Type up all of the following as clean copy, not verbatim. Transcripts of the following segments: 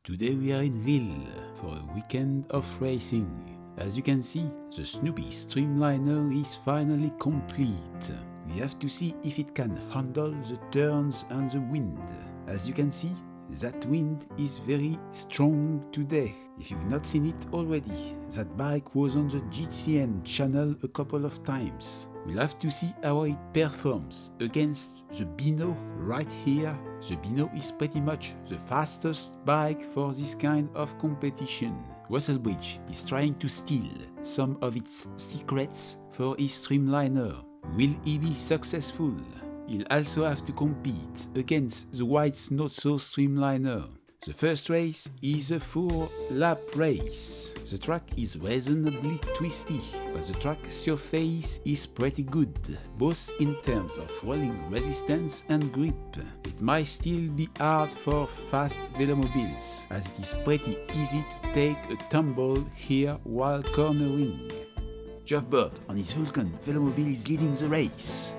Today we are in Rhyl for a weekend of racing. As you can see, the Snoopy streamliner is finally complete. We have to see if it can handle the turns and the wind. As you can see, that wind is very strong today. If you've not seen it already, that bike was on the GTN channel a couple of times. We'll have to see how it performs against the Bino right here. The Bino is pretty much the fastest bike for this kind of competition. Russell Bridge is trying to steal some of its secrets for his streamliner. Will he be successful? He'll also have to compete against the White's not so streamliner. The first race is a 4-lap race. The track is reasonably twisty, but the track surface is pretty good, both in terms of rolling resistance and grip. It might still be hard for fast velomobiles, as it is pretty easy to take a tumble here while cornering. Jeff Bird on his Vulcan velomobile is leading the race.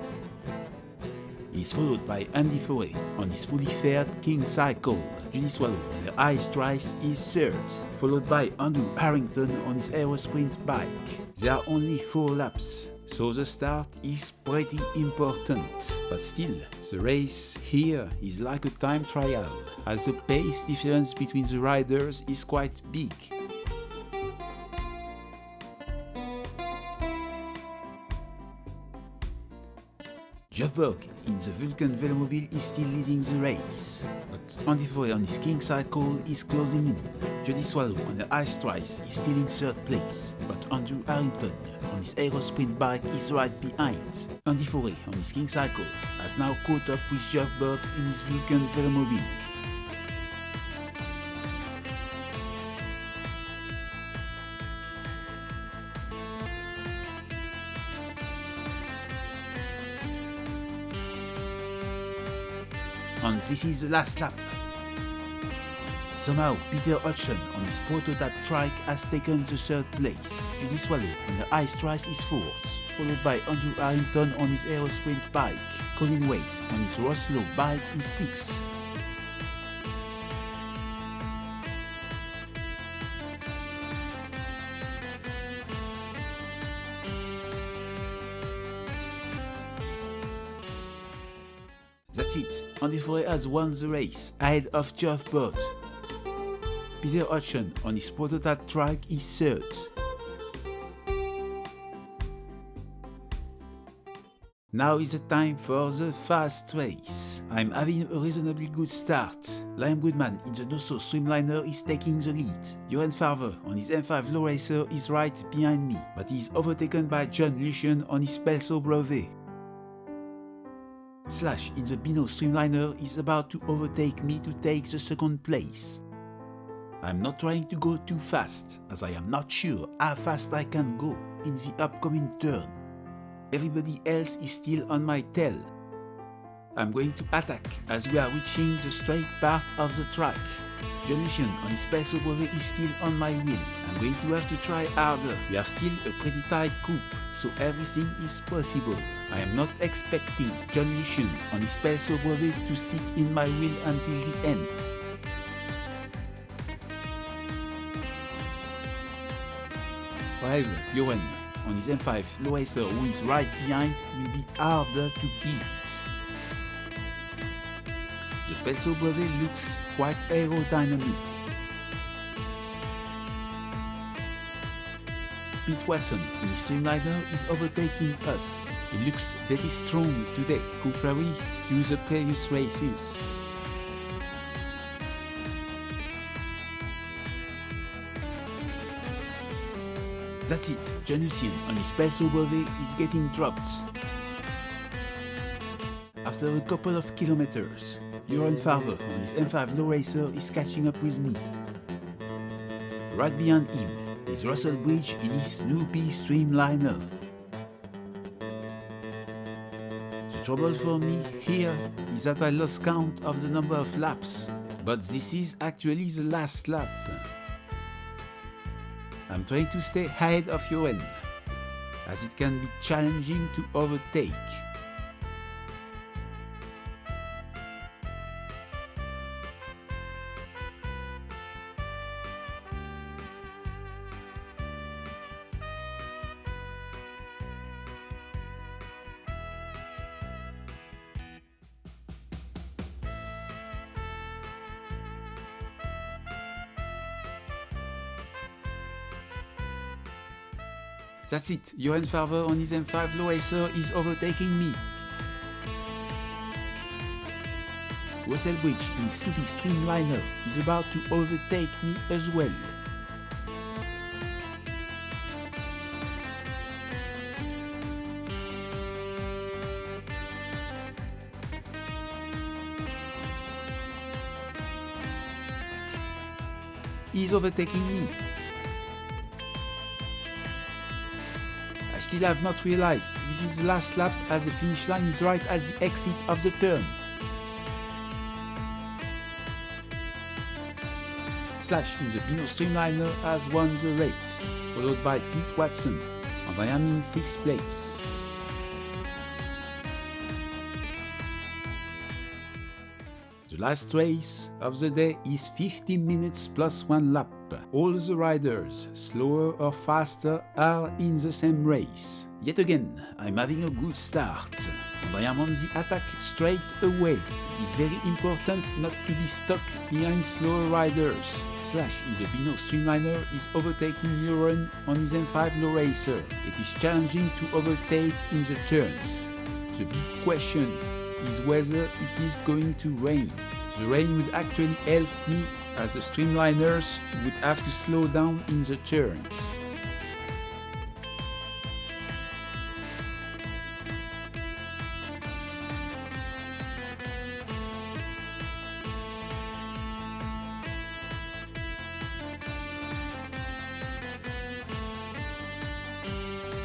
He is followed by Andy Foray on his fully faired King Cycle. Judy Swallow on her Ice Trice is third, followed by Andrew Harrington on his Aerosprint bike. There are only 4 laps, so the start is pretty important. But still, the race here is like a time trial, as the pace difference between the riders is quite big. Jeff Burke in the Vulcan velomobile is still leading the race, but Andy Foray on his King Cycle is closing in. Jody Swallow on the Ice Trice is still in 3rd place, but Andrew Harrington on his Aerosprint bike is right behind. Andy Foray on his King Cycle has now caught up with Jeff Burke in his Vulcan velomobile. And this is the last lap. Somehow, Peter Hodgson on his prototype trike has taken the 3rd place. Judy Swallow on the Ice Trice is 4th, followed by Andrew Harrington on his Aerosprint bike. Colin Waite on his Roslow bike is 6th. That's it, Andy Foray has won the race, ahead of Geoff Burt. Peter Hodgson on his prototype trike is 3rd. Now is the time for the fast race. I'm having a reasonably good start. Liam Goodman in the Nosso Streamliner is taking the lead. Johan Farver on his M5 Low Racer is right behind me, but he is overtaken by John Lucian on his Pelso Brevet. Slash in the Bino Streamliner is about to overtake me to take the 2nd place. I'm not trying to go too fast, as I am not sure how fast I can go in the upcoming turn. Everybody else is still on my tail. I'm going to attack as we are reaching the straight part of the track. John Lucian on his Pelso Brevet is still on my wheel. I'm going to have to try harder. We are still a pretty tight group, so everything is possible. I am not expecting John Lucian on his Pelso Brevet to sit in my wheel until the end. However, Johan on his M5 Low Racer, who is right behind, will be harder to beat. The Pelso Brevet looks quite aerodynamic. Pete Watson in his Streamliner is overtaking us. He looks very strong today, contrary to the previous races. That's it, John Lucian on his Pelso Brevet is getting dropped. After a couple of kilometers, Johan Farver on his M5 Low Racer is catching up with me. Right behind him is Russell Bridge in his Snoopy Streamliner. The trouble for me here is that I lost count of the number of laps, but this is actually the last lap. I'm trying to stay ahead of Johan, as it can be challenging to overtake. That's it, Johan Farver on his M5 low racer is overtaking me. Russell Bridge in Snoopy Streamliner is about to overtake me as well. He's overtaking me. I still have not realized this is the last lap as the finish line is right at the exit of the turn. Slash in the Bino Streamliner has won the race, followed by Pete Watson, and I am in 6th place. The last race of the day is 15 minutes plus 1 lap. All the riders, slower or faster, are in the same race. Yet again, I'm having a good start, and I am on the attack straight away. It is very important not to be stuck behind slower riders. Slash in the Bino Streamliner is overtaking Uren on his M5 low racer. It is challenging to overtake in the turns. The big question is whether it is going to rain. The rain would actually help me as the streamliners would have to slow down in the turns.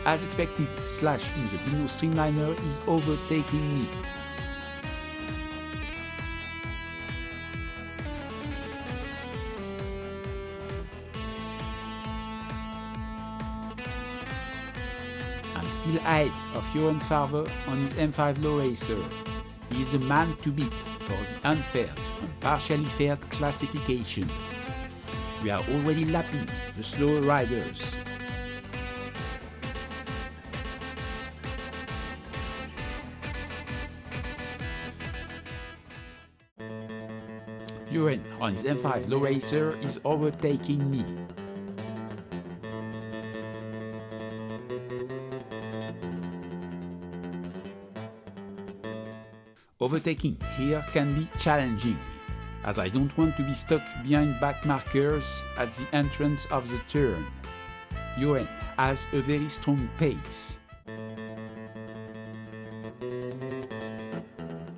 As expected, Slash in the Bino Streamliner is overtaking me. I'm still ahead of Johan Farver on his M5 low racer. He is a man to beat for the unfair and partially fair classification. We are already lapping the slower riders. Uren on his M5 low racer is overtaking me. Overtaking here can be challenging, as I don't want to be stuck behind back markers at the entrance of the turn. Uren has a very strong pace.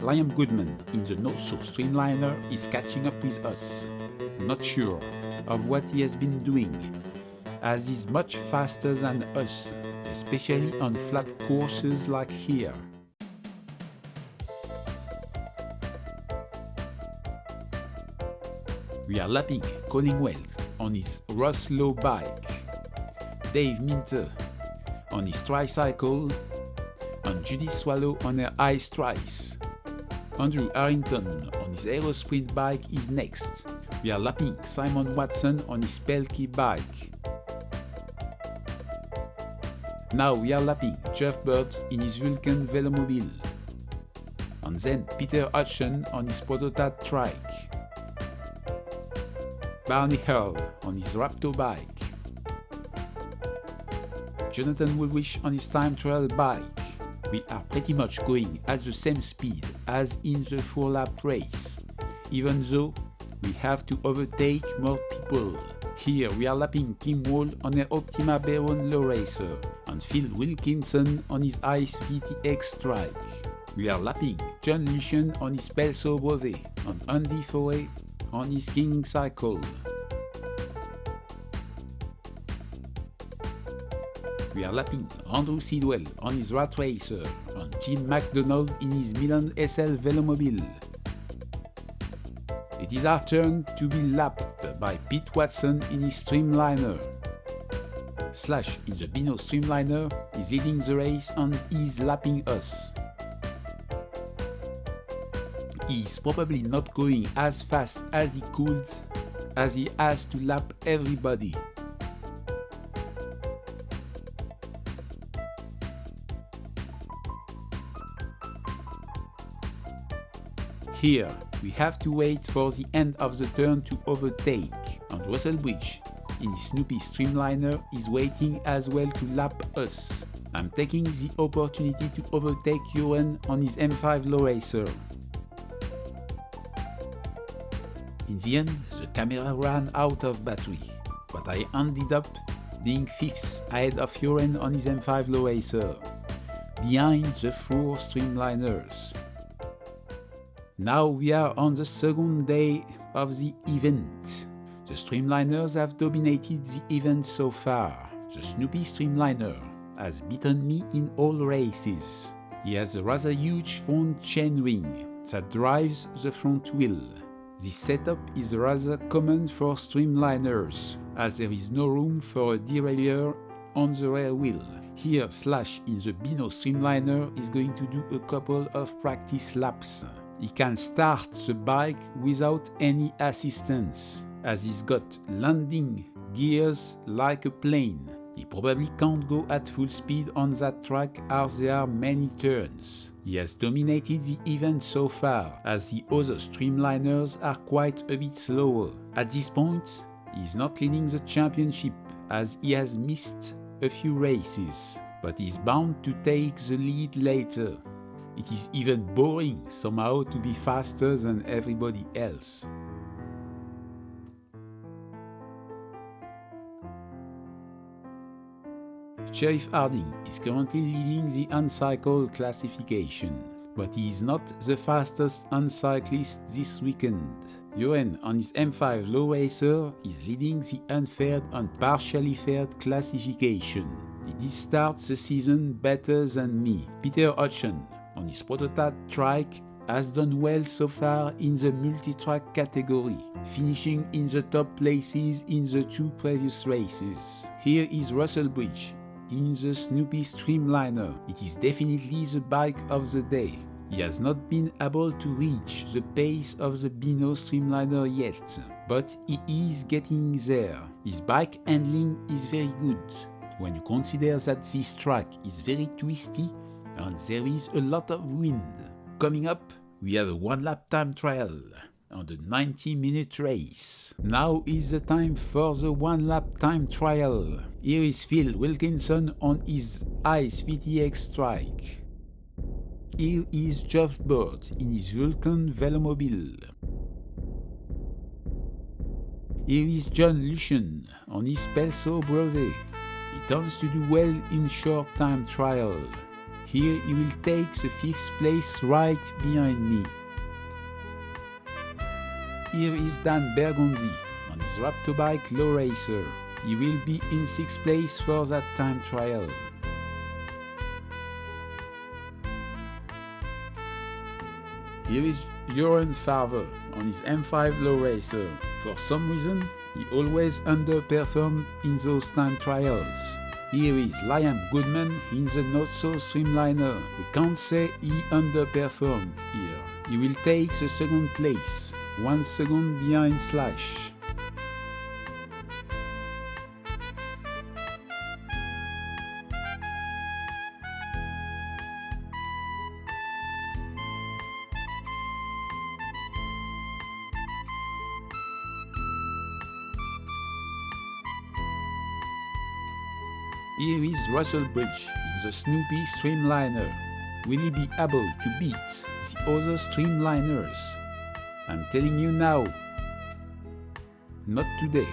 Liam Goodman in the North-South Streamliner is catching up with us. Not sure of what he has been doing, as he's much faster than us, especially on flat courses like here. We are lapping Colin Weld on his Roslow bike, Dave Minter on his tricycle, and Judy Swallow on her ice trice. Andrew Harrington on his Aerosprint bike is next. We are lapping Simon Watson on his Pelkey bike. Now we are lapping Jeff Bird in his Vulcan Velomobile. And then Peter Hudson on his Prototype trike. Barney Hurl on his Raptor bike. Jonathan Woolwich on his time trial bike. We are pretty much going at the same speed as in the 4-lap race, even though we have to overtake more people. Here we are lapping Kim Wall on her Optima Baron low racer and Phil Wilkinson on his Ice VTX trike. We are lapping John Lucien on his Pelso Brevet and Andy Foray on his King cycle. We are lapping Andrew Sidwell on his Rat Racer and Jim McDonald in his Milan SL Velomobile. It is our turn to be lapped by Pete Watson in his Streamliner. Slash in the Bino Streamliner is leading the race and is lapping us. He is probably not going as fast as he could, as he has to lap everybody. Here, we have to wait for the end of the turn to overtake, and Russell Bridge in Snoopy Streamliner is waiting as well to lap us. I'm taking the opportunity to overtake Joren on his M5 low racer. In the end, the camera ran out of battery, but I ended up being 5th ahead of Joren on his M5 low racer, behind the 4 streamliners. Now we are on the second day of the event. The streamliners have dominated the event so far. The Snoopy streamliner has beaten me in all races. He has a rather huge front chainring that drives the front wheel. This setup is rather common for streamliners, as there is no room for a derailleur on the rear wheel. Here Slash in the Bino streamliner is going to do a couple of practice laps. He can start the bike without any assistance, as he's got landing gears like a plane. He probably can't go at full speed on that track as there are many turns. He has dominated the event so far, as the other streamliners are quite a bit slower. At this point, he is not leading the championship, as he has missed a few races, but is bound to take the lead later. It is even boring somehow to be faster than everybody else. Sheriff Harding is currently leading the uncycle classification, but he is not the fastest uncyclist this weekend. Joren on his M5 low racer is leading the unfaired and partially faired classification. He did start the season better than me. Peter Hodgson on his prototype trike has done well so far in the multi-track category, finishing in the top places in the 2 previous races. Here is Russell Bridge in the Snoopy Streamliner. It is definitely the bike of the day. He has not been able to reach the pace of the Bino Streamliner yet, but he is getting there. His bike handling is very good, when you consider that this track is very twisty and there is a lot of wind. Coming up, we have a 1-lap time trial and a 90-minute race. Now is the time for the 1-lap time trial. Here is Phil Wilkinson on his ICE VTX trike. Here is Geoff Burt in his Vulcan Velomobile. Here is John Lucian on his Pelso Brevet. He tends to do well in short time trial. Here he will take the 5th place right behind me. Here is Dan Bergonzi on his Raptor bike low racer. He will be in 6th place for that time trial. Here is Joren Farver on his M5 low racer. For some reason, he always underperformed in those time trials. Here is Liam Goodman in the not-so streamliner. We can't say he underperformed here. He will take the 2nd place, 1 second behind Slash. Here is Russell Bridge in the Snoopy Streamliner. Will he be able to beat the other streamliners? I'm telling you now, not today.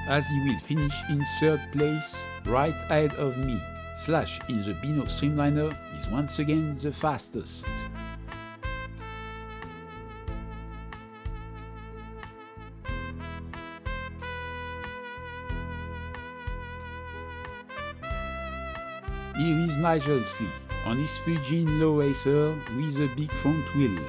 As he will finish in 3rd place, right ahead of me. Slash in the Bino Streamliner is once again the fastest. Here is Nigel Slee on his Fujin low racer with a big front wheel.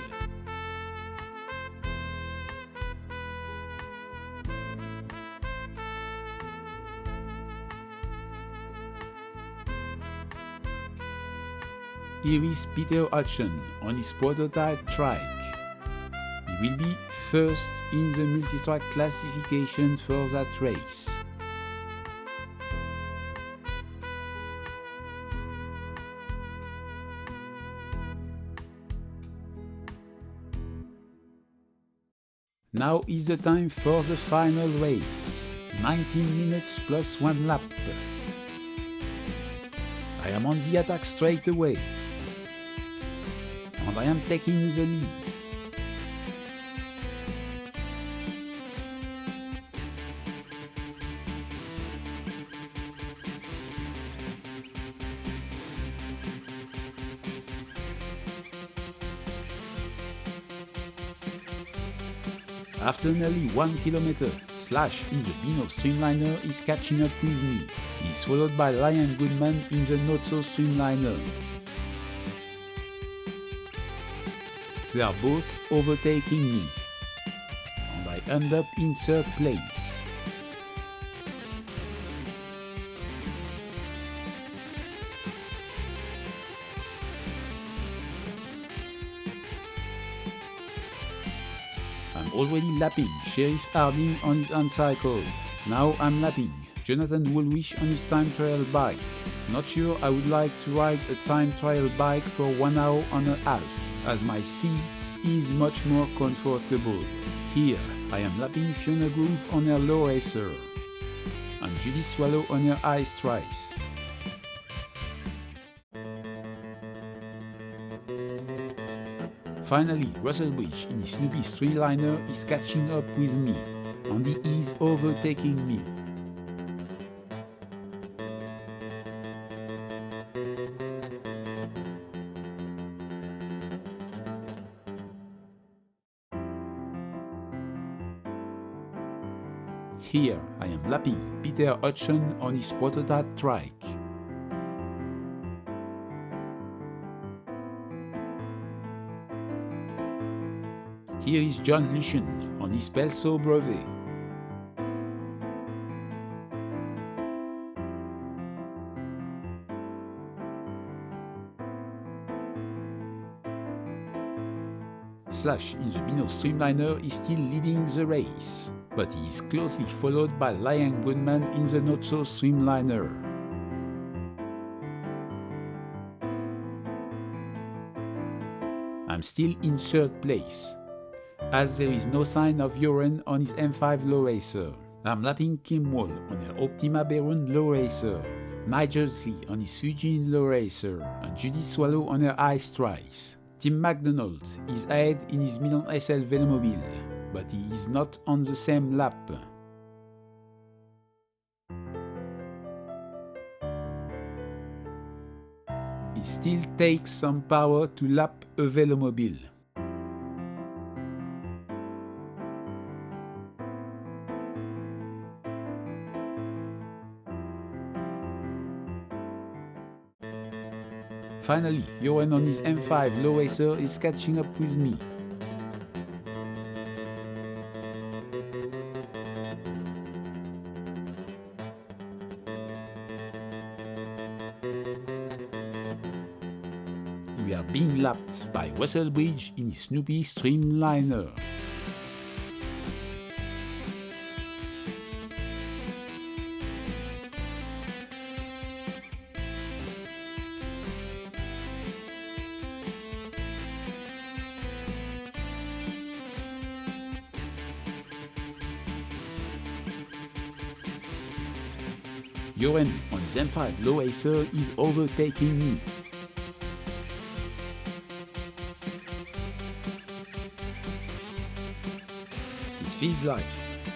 Here is Peter Hodgson on his prototype trike. He will be 1st in the multi-track classification for that race. Now is the time for the final race. 19 minutes plus 1 lap. I am on the attack straight away. And I am taking the lead. After nearly 1 kilometer, Slash in the Beano streamliner is catching up with me. He is followed by Ryan Goodman in the not-so streamliner. They are both overtaking me, and I end up in third place. I'm already lapping Sheriff Harding on his Uncycle. Now I'm lapping Jonathan Woolwich on his time trial bike. Not sure I would like to ride a time trial bike for 1 hour and a half, as my seat is much more comfortable. Here I am lapping Fiona Groove on her low racer, and Judy Swallow on her ice trice. Finally, Russell Bridge in his Snoopy streamliner is catching up with me, and he is overtaking me. Here I am lapping Peter Hudson on his prototype trike. Here is John Lucian on his Pelso Brevet. Slash in the Beano streamliner is still leading the race, but he is closely followed by Ryan Goodman in the not-so streamliner. I'm still in third place, as there is no sign of Joren on his M5 low racer. I'm lapping Kim Wall on her Optima Berun low racer, Nigel Lee on his Fujin low racer, and Judy Swallow on her ice trice. Tim McDonald is ahead in his Milan SL Velomobile, but he is not on the same lap. It still takes some power to lap a Velomobile. Finally, Johan on his M5 low racer is catching up with me. We are being lapped by Russell Bridge in his Snoopy streamliner. Johan on his M5 low racer is overtaking me. It feels like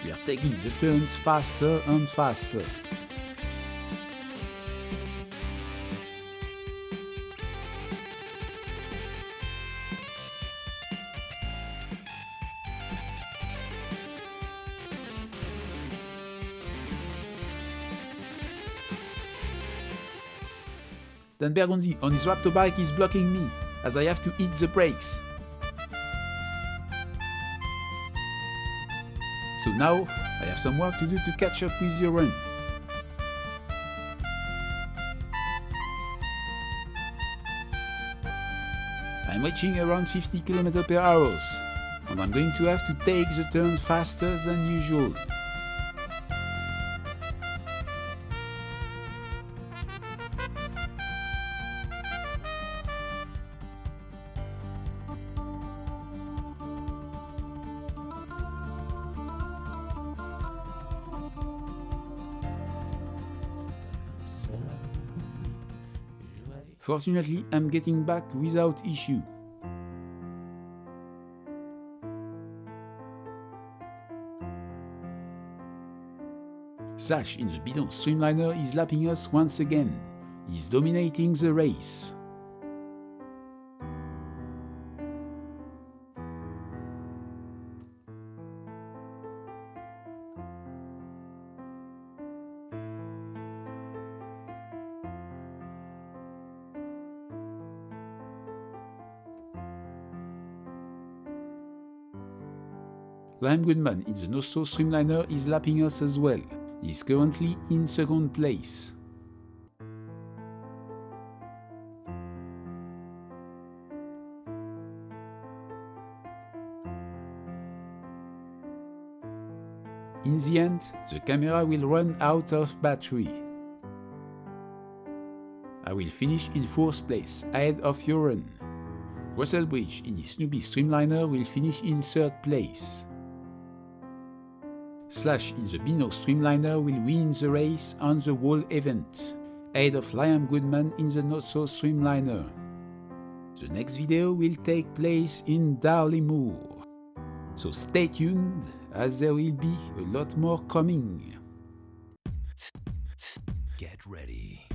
we are taking the turns faster and faster. Dan Bergonzi on his Raptor bike is blocking me, as I have to hit the brakes. So now, I have some work to do to catch up with your run. I'm reaching around 50 km per hour, and I'm going to have to take the turn faster than usual. Fortunately, I'm getting back without issue. Slash in the bidon streamliner is lapping us once again. He's dominating the race. Liam Goodman in the no-so streamliner is lapping us as well. He's currently in second place. In the end, the camera will run out of battery. I will finish in 4th place, ahead of Joran. Russell Bridge in his Snoopy streamliner will finish in 3rd place. Slash in the Bino streamliner will win the race on the whole event, ahead of Liam Goodman in the not-so streamliner. The next video will take place in Darley Moor, so stay tuned as there will be a lot more coming. Get ready.